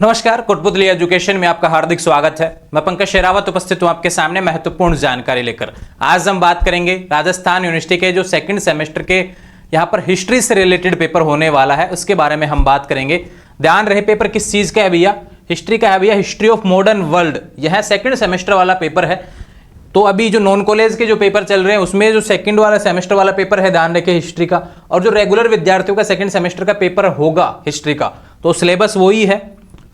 नमस्कार, कोटपुतली एजुकेशन में आपका हार्दिक स्वागत है। मैं पंकज शेरावत उपस्थित हूं आपके सामने महत्वपूर्ण जानकारी लेकर। आज हम बात करेंगे राजस्थान यूनिवर्सिटी के जो सेकंड सेमेस्टर के यहां पर हिस्ट्री से रिलेटेड पेपर होने वाला है, उसके बारे में हम बात करेंगे। ध्यान रहे, पेपर किस चीज का है भैया? हिस्ट्री का है भैया, हिस्ट्री ऑफ मॉडर्न वर्ल्ड। यह सेकंड सेमेस्टर वाला पेपर है। तो अभी जो नॉन कॉलेज के जो पेपर चल रहे हैं उसमें जो सेकंड वाला सेमेस्टर वाला पेपर है, ध्यान रखें, हिस्ट्री का। और जो रेगुलर विद्यार्थियों का सेकंड सेमेस्टर का पेपर होगा हिस्ट्री का, तो सिलेबस वही है।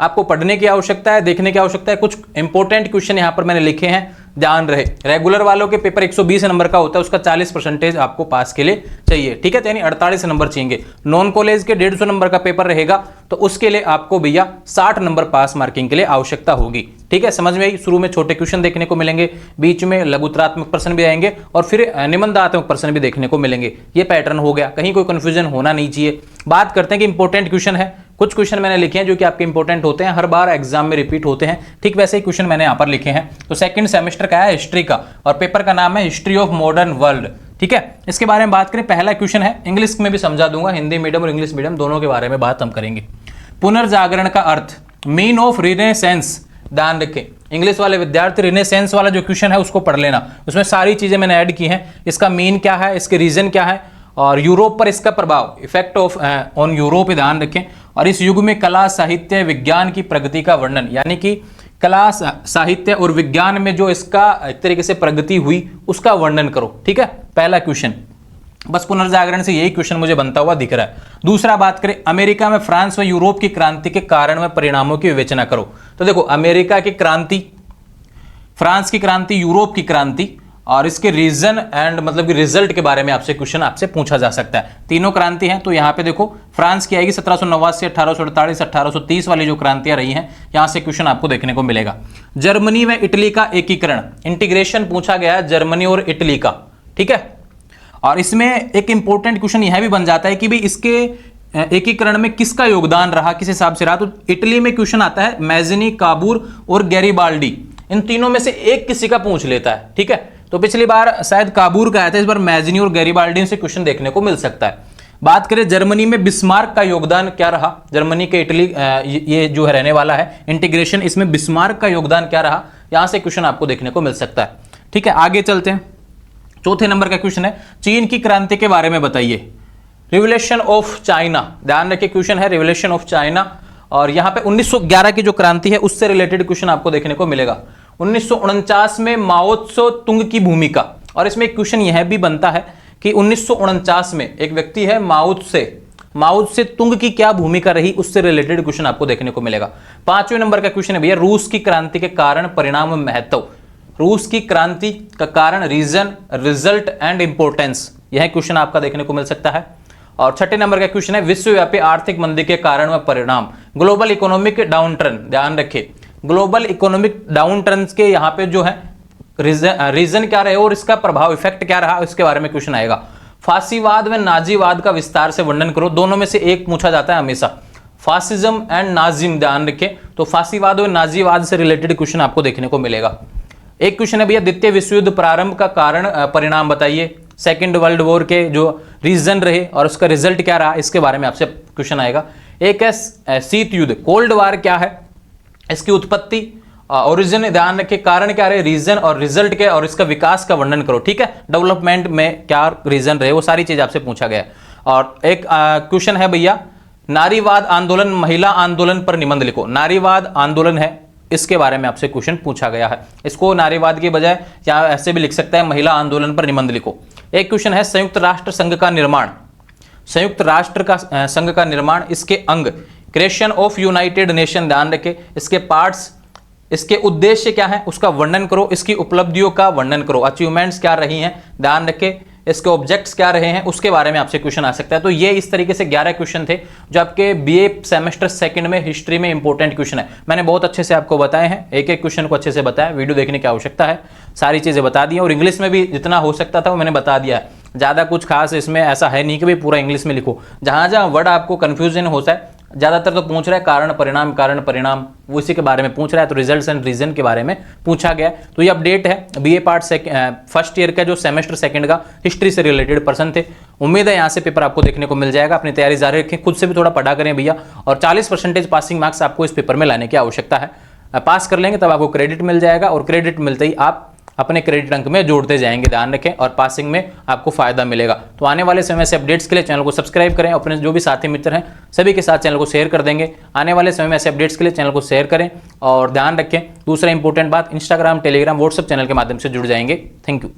आपको पढ़ने की आवश्यकता है, देखने की आवश्यकता है। कुछ इंपॉर्टेंट क्वेश्चन यहां पर मैंने लिखे हैं, ध्यान रहे। रेगुलर वालों के पेपर 120 नंबर का होता है, उसका 40% आपको पास के लिए चाहिए, ठीक है, यानी 48 नंबर चाहिए। नॉन कॉलेज के 150 नंबर का पेपर रहेगा, तो उसके लिए आपको भैया 60 नंबर पास मार्किंग के लिए आवश्यकता होगी, ठीक है। समझ में आई? शुरू में छोटे क्वेश्चन देखने को मिलेंगे, बीच में लघुत्रात्मक प्रश्न भी आएंगे और फिर निबंधात्मक प्रश्न भी देखने को मिलेंगे। ये पैटर्न हो गया, कहीं कोई कंफ्यूजन होना नहीं चाहिए। बात करते हैं कि इंपॉर्टेंट क्वेश्चन है। कुछ क्वेश्चन मैंने लिखे हैं जो कि आपके इंपॉर्टेंट होते हैं, हर बार एग्जाम में रिपीट होते हैं, ठीक वैसे ही क्वेश्चन मैंने यहां पर लिखे हैं। तो सेकंड सेमेस्टर का है हिस्ट्री का, और पेपर का नाम है हिस्ट्री ऑफ मॉडर्न वर्ल्ड, ठीक है। इसके बारे में बात करें, पहला क्वेश्चन है, इंग्लिश में भी समझा दूंगा, हिंदी मीडियम और इंग्लिश मीडियम दोनों के बारे में बात हम करेंगे। पुनर्जागरण का अर्थ, मीन ऑफ रिनेसेंस। ध्यान रखें, इंग्लिश वाले विद्यार्थी रिनेसेंस वाला जो क्वेश्चन है उसको पढ़ लेना, उसमें सारी चीजें मैंने ऐड की हैं। इसका मीन क्या है, इसके रीजन क्या है, और यूरोप पर इसका प्रभाव, इफेक्ट ऑफ ऑन यूरोप, ध्यान रखें। और इस युग में कला, साहित्य, विज्ञान की प्रगति का वर्णन, यानी कि कला, साहित्य और विज्ञान में जो इसका एक तरीके से प्रगति हुई उसका वर्णन करो, ठीक है। पहला क्वेश्चन, बस पुनर्जागरण से यही क्वेश्चन मुझे बनता हुआ दिख रहा है। दूसरा बात करें, अमेरिका में फ्रांस व यूरोप की क्रांति के कारण व परिणामों की विवेचना करो। तो देखो, अमेरिका की क्रांति, फ्रांस की क्रांति, यूरोप की क्रांति और इसके रीजन एंड मतलब कि रिजल्ट के बारे में आपसे क्वेश्चन आपसे पूछा जा सकता है। तीनों क्रांति हैं, तो यहाँ पे देखो फ्रांस की आएगी 1789, 1848, 1830 वाली जो क्रांतियां रही हैं, यहां से क्वेश्चन आपको देखने को मिलेगा। जर्मनी में इटली का एकीकरण, इंटीग्रेशन पूछा गया है जर्मनी और इटली का, ठीक है। और इसमें एक इंपॉर्टेंट क्वेश्चन यह भी बन जाता है कि भाई इसके एकीकरण में किसका योगदान रहा, किस हिसाब से रहा। तो इटली में क्वेश्चन आता है मैज़नी, काबूर और गैरीबाल्डी, इन तीनों में से एक किसी का पूछ लेता है, ठीक है। तो पिछली बार शायद काबूर का आया था, इस बार मैज़नी और गैरीबाल्डी से क्वेश्चन देखने को मिल सकता है। बात करें जर्मनी में बिस्मार्क का योगदान क्या रहा, जर्मनी के इटली ये जो है रहने वाला है इंटीग्रेशन, इसमें बिस्मार्क का योगदान क्या रहा, यहां से क्वेश्चन आपको देखने को मिल सकता है, ठीक है। आगे चलते हैं, चौथे नंबर का क्वेश्चन है, चीन की क्रांति के बारे में बताइए। रिवोल्यूशन ऑफ चाइना, ध्यान रखिए, क्वेश्चन है रिवोल्यूशन ऑफ चाइना। और यहां पे 1911 की जो क्रांति है उससे रिलेटेड क्वेश्चन आपको देखने को मिलेगा। 1949 में माओ त्से तुंग की भूमिका, और इसमें एक क्वेश्चन यह भी बनता है कि 1949 में एक व्यक्ति है माओ त्से तुंग की क्या भूमिका रही, उससे रिलेटेड क्वेश्चन आपको देखने को मिलेगा। पांचवें नंबर का क्वेश्चन है भैया, रूस की क्रांति के कारण, परिणाम, महत्व। रूस की क्रांति का कारण, रीजन, रिजल्ट एंड इंपॉर्टेंस, यह क्वेश्चन आपका देखने को मिल सकता है। और छठे नंबर का क्वेश्चन है, विश्वव्यापी आर्थिक मंदी के कारण व परिणाम, ग्लोबल इकोनॉमिक डाउनटर्न। ध्यान रखिए, ग्लोबल इकोनॉमिक डाउनटर्न के यहाँ पे जो है रीजन क्या रहे और इसका प्रभाव, इफेक्ट क्या रहा, इसके बारे में क्वेश्चन आएगा। फासीवाद व नाजीवाद का विस्तार से वर्णन करो, दोनों में से एक पूछा जाता है हमेशा, फासिज्म एंड नाजिम, ध्यान रखें। तो फासीवाद और नाजीवाद से रिलेटेड क्वेश्चन आपको देखने को मिलेगा। एक क्वेश्चन है भैया, द्वितीय विश्व युद्ध प्रारंभ का कारण, परिणाम बताइए। सेकेंड वर्ल्ड वॉर के जो रीजन रहे और उसका रिजल्ट क्या रहा, इसके बारे में आपसे क्वेश्चन आएगा। एक है शीत युद्ध, कोल्ड वार क्या है, इसकी उत्पत्ति, ओरिजिन, ध्यान रखिए, कारण क्या रहे, रीजन और रिजल्ट के, और इसका विकास का वर्णन करो, ठीक है। डेवलपमेंट में क्या रीजन रहे, वो सारी चीज आपसे पूछा गया। और एक क्वेश्चन है भैया, नारीवाद आंदोलन, महिला आंदोलन पर निबंध लिखो। नारीवाद आंदोलन है, इसके बारे में आपसे क्वेश्चन पूछा गया है। इसको नारीवाद के बजाय या ऐसे भी लिख सकता है, महिला आंदोलन पर निबंध लिखो। एक क्वेश्चन है, संयुक्त राष्ट्र संघ का निर्माण, संयुक्त राष्ट्र का संघ का निर्माण, इसके अंग, क्रिएशन ऑफ यूनाइटेड नेशन, ध्यान रखें, इसके पार्ट्स, इसके उद्देश्य क्या है उसका वर्णन करो, इसकी उपलब्धियों का वर्णन करो, अचीवमेंट्स क्या रही हैं, ध्यान रखें, इसके ऑब्जेक्ट्स क्या रहे हैं, उसके बारे में आपसे क्वेश्चन आ सकता है। तो ये इस तरीके से 11 क्वेश्चन थे जो आपके बीए सेमेस्टर सेकंड में हिस्ट्री में इंपॉर्टेंट क्वेश्चन है। मैंने बहुत अच्छे से आपको बताए हैं, एक एक क्वेश्चन को अच्छे से बताया, वीडियो देखने की आवश्यकता है, सारी चीजें बता दी, और इंग्लिश में भी जितना हो सकता था वो मैंने बता दिया है। ज़्यादा कुछ खास इसमें ऐसा है नहीं कि भाई पूरा इंग्लिश में लिखो, जहाँ जहाँ वर्ड आपको कन्फ्यूजन होता है, ज़्यादातर तो पूछ रहा है कारण परिणाम वो इसी के बारे में पूछ रहा है, तो रिजल्ट्स एंड रीजन के बारे में पूछा गया है। तो ये अपडेट है बीए पार्ट फर्स्ट ईयर का जो सेमेस्टर सेकंड का हिस्ट्री से रिलेटेड पर्सन थे। उम्मीद है यहाँ से पेपर आपको देखने को मिल जाएगा। अपनी तैयारी जारी रखें, खुद से भी थोड़ा पढ़ा करें भैया, और 40% पासिंग मार्क्स आपको इस पेपर में लाने की आवश्यकता है। पास कर लेंगे तब आपको क्रेडिट मिल जाएगा, और क्रेडिट मिलते ही आप अपने क्रेडिट अंक में जोड़ते जाएंगे, ध्यान रखें, और पासिंग में आपको फायदा मिलेगा। तो आने वाले समय से अपडेट्स के लिए चैनल को सब्सक्राइब करें, अपने जो भी साथी मित्र हैं सभी के साथ चैनल को शेयर कर देंगे। आने वाले समय में ऐसे अपडेट्स के लिए चैनल को शेयर करें, और ध्यान रखें दूसरा इंपॉर्टेंट बात, इंस्टाग्राम, टेलीग्राम, व्हाट्सएप चैनल के माध्यम से जुड़ जाएंगे। Thank you.